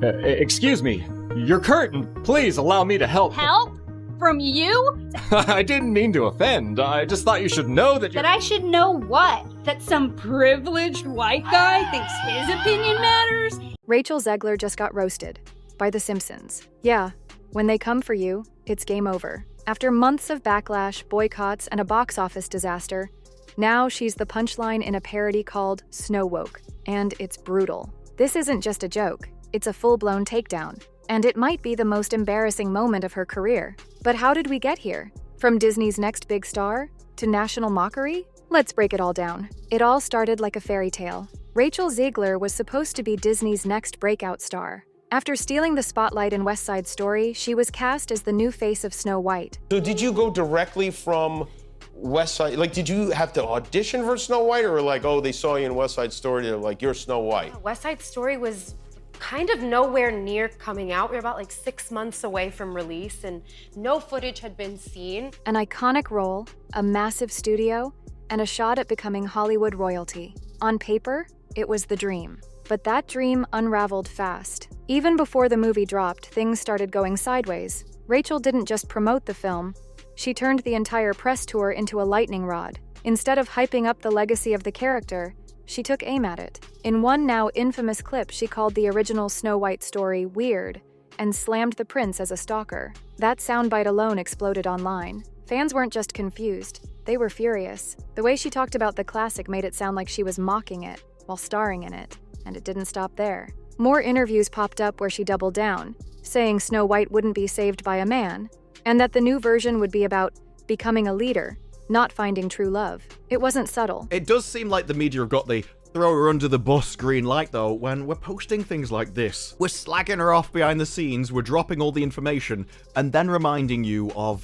Excuse me. Your curtain. Please allow me to help. Help? From you? I didn't mean to offend. I just thought you should know that you're— That I should know what? That some privileged white guy thinks his opinion matters? Rachel Zegler just got roasted by The Simpsons. Yeah, when they come for you, it's game over. After months of backlash, boycotts, and a box office disaster, now she's the punchline in a parody called SnowWoke, and it's brutal. This isn't just a joke, it's a full-blown takedown. And it might be the most embarrassing moment of her career. But how did we get here? From Disney's next big star to national mockery? Let's break it all down. It all started like a fairy tale. Rachel Zegler was supposed to be Disney's next breakout star. After stealing the spotlight in West Side Story, she was cast as the new face of Snow White. So did you go directly from West Side? Like, did you have to audition for Snow White, or like, oh, they saw you in West Side Story, they're like, you're Snow White? West Side Story was kind of nowhere near coming out. We were about like 6 months away from release and no footage had been seen. An iconic role, a massive studio, and a shot at becoming Hollywood royalty. On paper, it was the dream. But that dream unraveled fast. Even before the movie dropped, things started going sideways. Rachel didn't just promote the film, she turned the entire press tour into a lightning rod. Instead of hyping up the legacy of the character, she took aim at it. In one now infamous clip, she called the original Snow White story weird and slammed the prince as a stalker. That soundbite alone exploded online. Fans weren't just confused, they were furious. The way she talked about the classic made it sound like she was mocking it while starring in it, and it didn't stop there. More interviews popped up where she doubled down, saying Snow White wouldn't be saved by a man, and that the new version would be about becoming a leader, not finding true love. It wasn't subtle. It does seem like the media have got the throw her under the bus green light, though, when we're posting things like this. We're slagging her off behind the scenes, we're dropping all the information, and then reminding you of,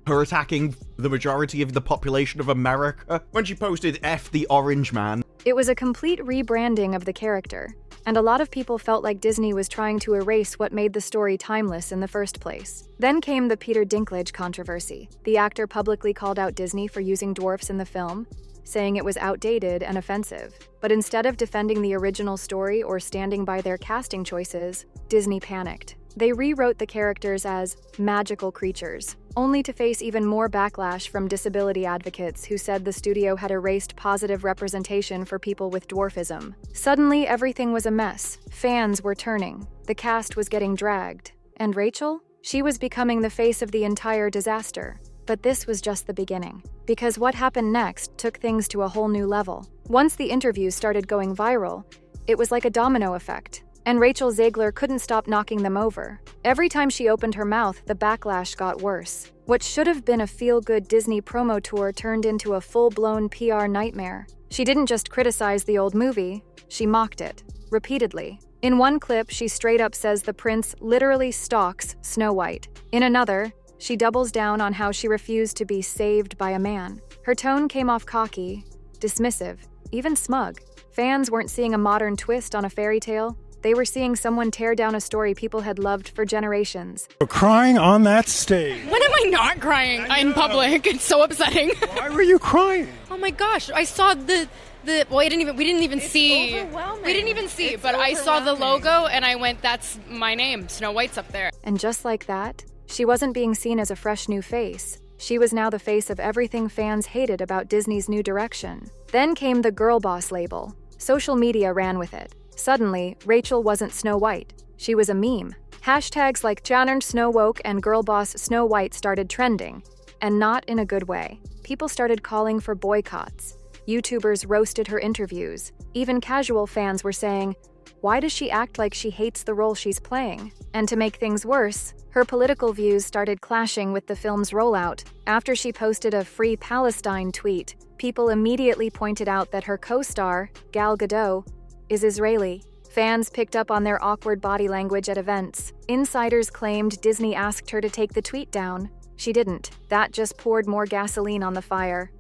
her attacking the majority of the population of America when she posted F the Orange Man. It was a complete rebranding of the character, and a lot of people felt like Disney was trying to erase what made the story timeless in the first place. Then came the Peter Dinklage controversy. The actor publicly called out Disney for using dwarfs in the film, saying it was outdated and offensive. But instead of defending the original story or standing by their casting choices, Disney panicked. They rewrote the characters as magical creatures, only to face even more backlash from disability advocates who said the studio had erased positive representation for people with dwarfism. Suddenly, everything was a mess. Fans were turning. The cast was getting dragged. And Rachel? She was becoming the face of the entire disaster. But this was just the beginning. Because what happened next took things to a whole new level. Once the interviews started going viral, it was like a domino effect. And Rachel Zegler couldn't stop knocking them over. Every time she opened her mouth, the backlash got worse. What should have been a feel-good Disney promo tour turned into a full-blown PR nightmare. She didn't just criticize the old movie, she mocked it, repeatedly. In one clip, she straight up says the prince literally stalks Snow White. In another, she doubles down on how she refused to be saved by a man. Her tone came off cocky, dismissive, even smug. Fans weren't seeing a modern twist on a fairy tale. They were seeing someone tear down a story people had loved for generations. You're crying on that stage. When am I not crying in public? It's so upsetting. Why were you crying? Oh my gosh, I saw the well, we didn't even see. We didn't even see, but I saw the logo and I went, that's my name, Snow White's up there. And just like that, she wasn't being seen as a fresh new face. She was now the face of everything fans hated about Disney's new direction. Then came the girl boss label. Social media ran with it. Suddenly, Rachel wasn't Snow White. She was a meme. Hashtags like Channern SnowWoke and Girlboss Snow White started trending, and not in a good way. People started calling for boycotts. YouTubers roasted her interviews. Even casual fans were saying, why does she act like she hates the role she's playing? And to make things worse, her political views started clashing with the film's rollout. After she posted a Free Palestine tweet, people immediately pointed out that her co-star, Gal Gadot, is Israeli. Fans picked up on their awkward body language at events. Insiders claimed Disney asked her to take the tweet down. She didn't. That just poured more gasoline on the fire.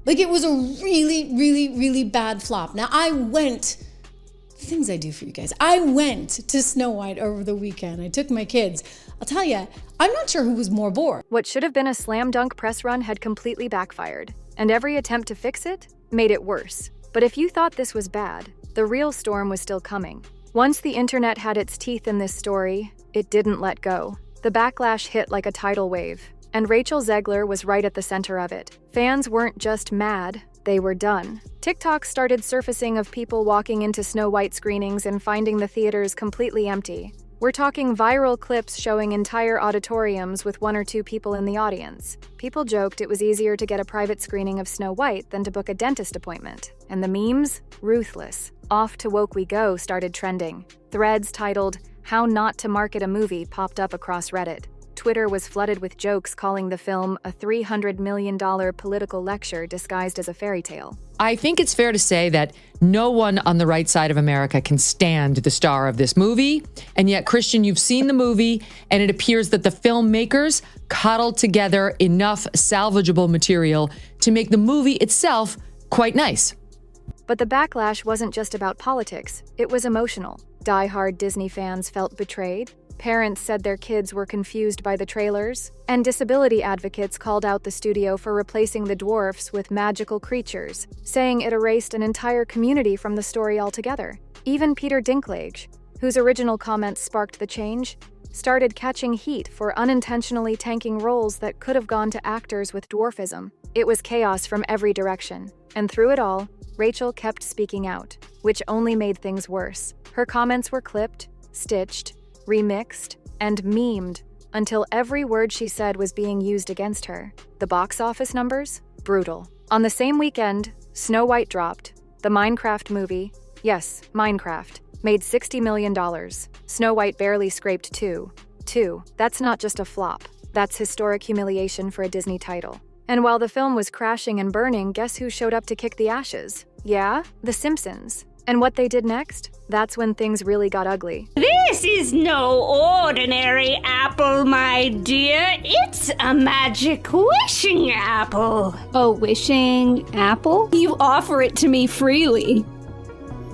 Like, it was a really, really, really bad flop. Now, things I do for you guys. I went to Snow White over the weekend. I took my kids. I'll tell you, I'm not sure who was more bored. What should have been a slam dunk press run had completely backfired, and every attempt to fix it made it worse. But if you thought this was bad, the real storm was still coming. Once the internet had its teeth in this story, it didn't let go. The backlash hit like a tidal wave, and Rachel Zegler was right at the center of it. Fans weren't just mad, they were done. TikTok started surfacing of people walking into Snow White screenings and finding the theaters completely empty. We're talking viral clips showing entire auditoriums with 1 or 2 people in the audience. People joked it was easier to get a private screening of Snow White than to book a dentist appointment. And the memes? Ruthless. Off to Woke We Go started trending. Threads titled, "How Not to Market a Movie" popped up across Reddit. Twitter was flooded with jokes calling the film a $300 million political lecture disguised as a fairy tale. I think it's fair to say that no one on the right side of America can stand the star of this movie. And yet, Christian, you've seen the movie, and it appears that the filmmakers cobbled together enough salvageable material to make the movie itself quite nice. But the backlash wasn't just about politics, it was emotional. Die-hard Disney fans felt betrayed. Parents said their kids were confused by the trailers, and disability advocates called out the studio for replacing the dwarfs with magical creatures, saying it erased an entire community from the story altogether. Even Peter Dinklage, whose original comments sparked the change, started catching heat for unintentionally tanking roles that could have gone to actors with dwarfism. It was chaos from every direction, and through it all, Rachel kept speaking out, which only made things worse. Her comments were clipped, stitched, remixed, and memed until every word she said was being used against her. The box office numbers? Brutal. On the same weekend, Snow White dropped. The Minecraft movie, yes, Minecraft, made $60 million. Snow White barely scraped $2. That's not just a flop. That's historic humiliation for a Disney title. And while the film was crashing and burning, guess who showed up to kick the ashes? Yeah, The Simpsons. And what they did next? That's when things really got ugly. This is no ordinary apple, my dear. It's a magic wishing apple. A wishing apple? You offer it to me freely.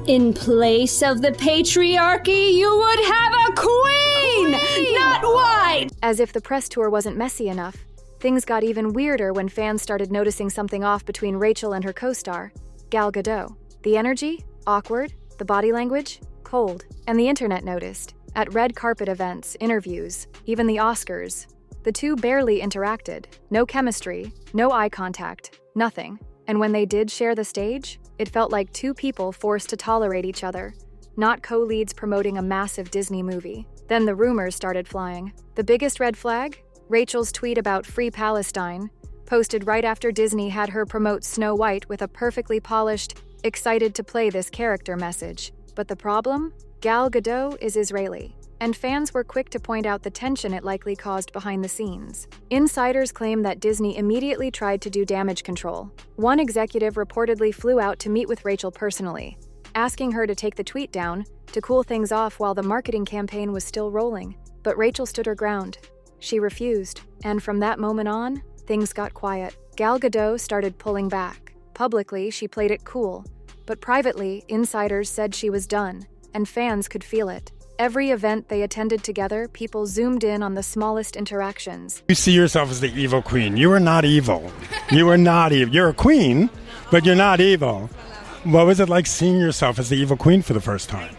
In place of the patriarchy, you would have a queen! Not white! As if the press tour wasn't messy enough, things got even weirder when fans started noticing something off between Rachel and her co-star, Gal Gadot. The energy? Awkward. The body language? Cold. And the internet noticed. At red carpet events, interviews, even the Oscars, the two barely interacted. No chemistry, no eye contact, nothing. And when they did share the stage, it felt like two people forced to tolerate each other, not co-leads promoting a massive Disney movie. Then the rumors started flying. The biggest red flag? Rachel's tweet about Free Palestine, posted right after Disney had her promote Snow White with a perfectly polished, excited to play this character message. But the problem? Gal Gadot is Israeli, and fans were quick to point out the tension it likely caused behind the scenes. Insiders claim that Disney immediately tried to do damage control. One executive reportedly flew out to meet with Rachel personally, asking her to take the tweet down to cool things off while the marketing campaign was still rolling. But Rachel stood her ground. She refused, and from that moment on, things got quiet. Gal Gadot started pulling back. Publicly, she played it cool, but privately, insiders said she was done, and fans could feel it. Every event they attended together, people zoomed in on the smallest interactions. You see yourself as the evil queen. You are not evil. You are not evil. You're a queen, but you're not evil. What was it like seeing yourself as the evil queen for the first time?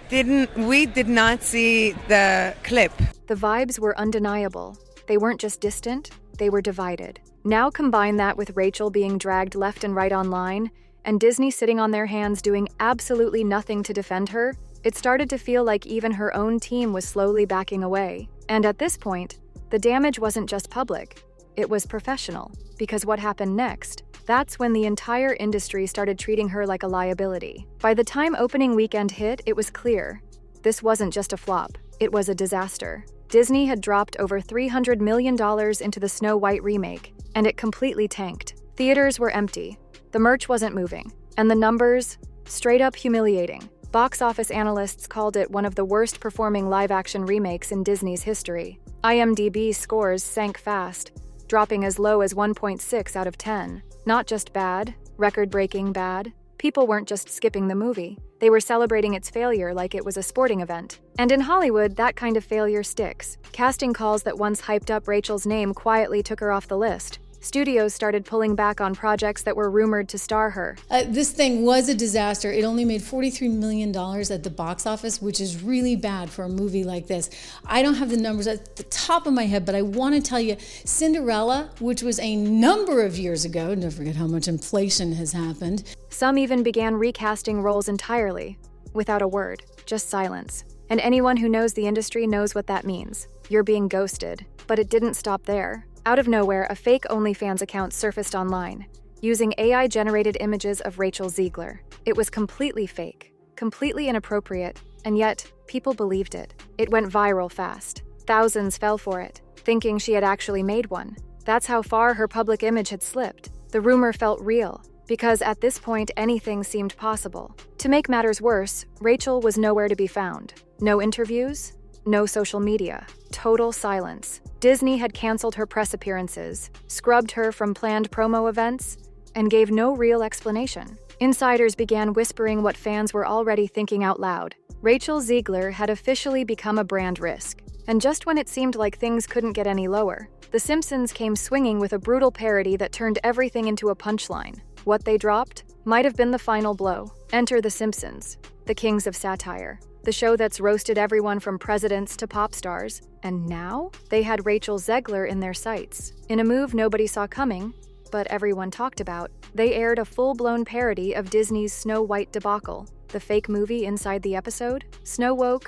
We did not see the clip. The vibes were undeniable. They weren't just distant, they were divided. Now combine that with Rachel being dragged left and right online, and Disney sitting on their hands doing absolutely nothing to defend her, it started to feel like even her own team was slowly backing away. And at this point, the damage wasn't just public, it was professional. Because what happened next? That's when the entire industry started treating her like a liability. By the time opening weekend hit, it was clear. This wasn't just a flop, it was a disaster. Disney had dropped over $300 million into the Snow White remake, and it completely tanked. Theaters were empty, the merch wasn't moving, and the numbers, straight up humiliating. Box office analysts called it one of the worst performing live-action remakes in Disney's history. IMDb scores sank fast, dropping as low as 1.6 out of 10. Not just bad, record-breaking bad. People weren't just skipping the movie. They were celebrating its failure like it was a sporting event. And in Hollywood, that kind of failure sticks. Casting calls that once hyped up Rachel's name quietly took her off the list. Studios started pulling back on projects that were rumored to star her. This thing was a disaster. It only made $43 million at the box office, which is really bad for a movie like this. I don't have the numbers at the top of my head, but I want to tell you, Cinderella, which was a number of years ago, don't forget how much inflation has happened. Some even began recasting roles entirely, without a word, just silence. And anyone who knows the industry knows what that means. You're being ghosted. But it didn't stop there. Out of nowhere, a fake OnlyFans account surfaced online, using AI-generated images of Rachel Zegler. It was completely fake, completely inappropriate, and yet, people believed it. It went viral fast. Thousands fell for it, thinking she had actually made one. That's how far her public image had slipped. The rumor felt real, because at this point, anything seemed possible. To make matters worse, Rachel was nowhere to be found. No interviews, no social media, total silence. Disney had canceled her press appearances, scrubbed her from planned promo events, and gave no real explanation. Insiders began whispering what fans were already thinking out loud. Rachel Zegler had officially become a brand risk. And just when it seemed like things couldn't get any lower, The Simpsons came swinging with a brutal parody that turned everything into a punchline. What they dropped might have been the final blow. Enter The Simpsons, the kings of satire. The show that's roasted everyone from presidents to pop stars. And now, they had Rachel Zegler in their sights. In a move nobody saw coming, but everyone talked about, they aired a full-blown parody of Disney's Snow White debacle, the fake movie inside the episode, SnowWoke,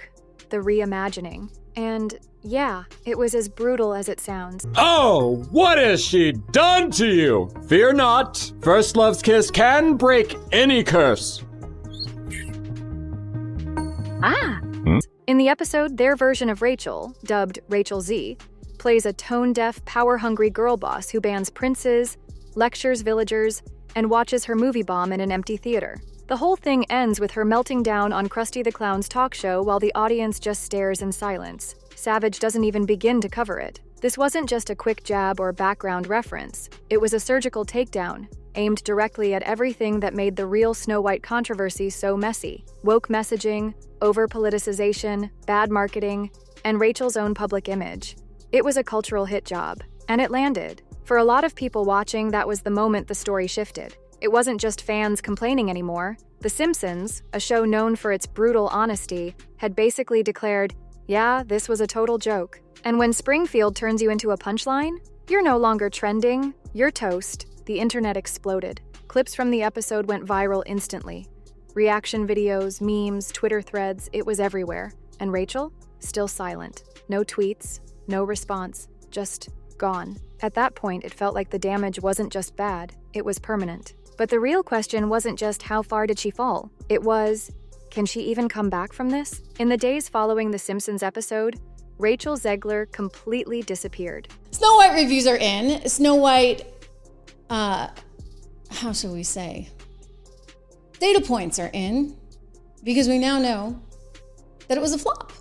the reimagining. And yeah, it was as brutal as it sounds. Oh, what has she done to you? Fear not, First Love's kiss can break any curse. In the episode, their version of Rachel, dubbed Rachel Z, plays a tone-deaf, power-hungry girl boss who bans princes, lectures villagers, and watches her movie bomb in an empty theater. The whole thing ends with her melting down on Krusty the Clown's talk show while the audience just stares in silence. Savage doesn't even begin to cover it. This wasn't just a quick jab or background reference. It was a surgical takedown, aimed directly at everything that made the real Snow White controversy so messy. Woke messaging, over-politicization, bad marketing, and Rachel's own public image. It was a cultural hit job, and it landed. For a lot of people watching, that was the moment the story shifted. It wasn't just fans complaining anymore. The Simpsons, a show known for its brutal honesty, had basically declared, yeah, this was a total joke. And when Springfield turns you into a punchline, you're no longer trending, you're toast. The internet exploded. Clips from the episode went viral instantly. Reaction videos, memes, Twitter threads, it was everywhere. And Rachel? Still silent. No tweets, no response, just gone. At that point, it felt like the damage wasn't just bad, it was permanent. But the real question wasn't just how far did she fall? It was, can she even come back from this? In the days following the Simpsons episode, Rachel Zegler completely disappeared. Snow White reviews are in. Snow White, how shall we say? Data points are in, because we now know that it was a flop.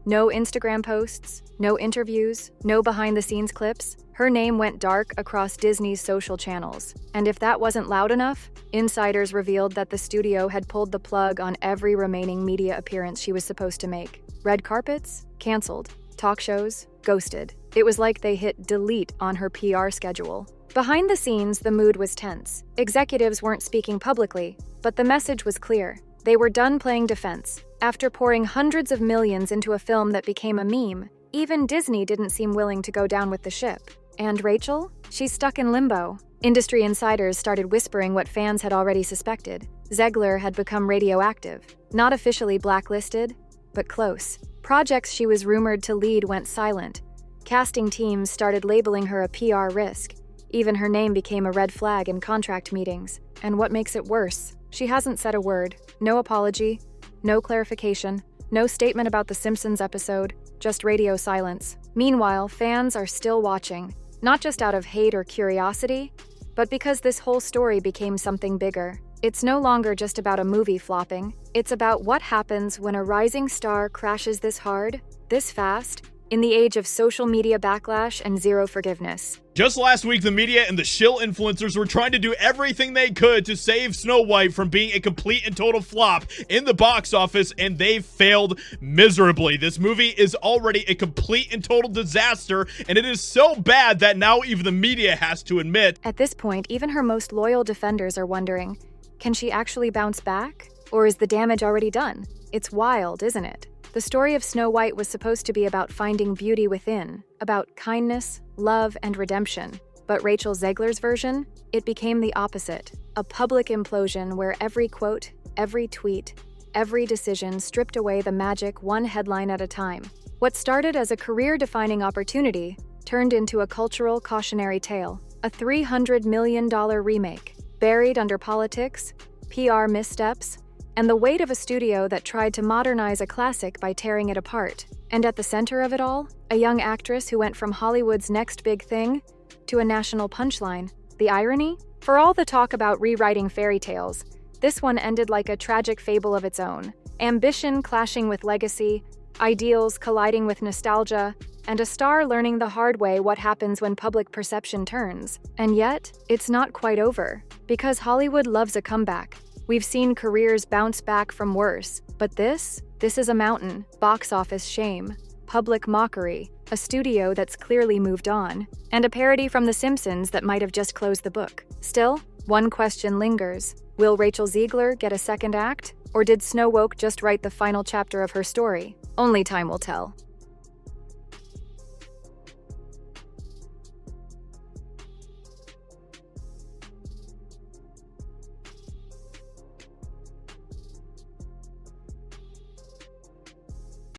No Instagram posts, no interviews, no behind-the-scenes clips. Her name went dark across Disney's social channels. And if that wasn't loud enough, insiders revealed that the studio had pulled the plug on every remaining media appearance she was supposed to make. Red carpets? Canceled. Talk shows? Ghosted. It was like they hit delete on her PR schedule. Behind the scenes, the mood was tense. Executives weren't speaking publicly, but the message was clear. They were done playing defense. After pouring hundreds of millions into a film that became a meme, even Disney didn't seem willing to go down with the ship. And Rachel? She's stuck in limbo. Industry insiders started whispering what fans had already suspected. Zegler had become radioactive. Not officially blacklisted, but close. Projects she was rumored to lead went silent. Casting teams started labeling her a PR risk. Even her name became a red flag in contract meetings. And what makes it worse? She hasn't said a word. No apology, no clarification, no statement about the Simpsons episode, just radio silence. Meanwhile, fans are still watching, not just out of hate or curiosity, but because this whole story became something bigger. It's no longer just about a movie flopping. It's about what happens when a rising star crashes this hard, this fast, in the age of social media backlash and zero forgiveness. Just last week, the media and the shill influencers were trying to do everything they could to save Snow White from being a complete and total flop in the box office, and they failed miserably. This movie is already a complete and total disaster, and it is so bad that now even the media has to admit. At this point, even her most loyal defenders are wondering, can she actually bounce back? Or is the damage already done? It's wild, isn't it? The story of Snow White was supposed to be about finding beauty within, about kindness, love, and redemption. But Rachel Zegler's version? It became the opposite. A public implosion where every quote, every tweet, every decision stripped away the magic one headline at a time. What started as a career-defining opportunity turned into a cultural cautionary tale. A $300 million remake, buried under politics, PR missteps, and the weight of a studio that tried to modernize a classic by tearing it apart. And at the center of it all, a young actress who went from Hollywood's next big thing to a national punchline. The irony? For all the talk about rewriting fairy tales, this one ended like a tragic fable of its own. Ambition clashing with legacy, ideals colliding with nostalgia, and a star learning the hard way what happens when public perception turns. And yet, it's not quite over, because Hollywood loves a comeback. We've seen careers bounce back from worse, but this is a mountain, box office shame, public mockery, a studio that's clearly moved on, and a parody from The Simpsons that might have just closed the book. Still, one question lingers. Will Rachel Zegler get a second act? Or did SnowWoke just write the final chapter of her story? Only time will tell.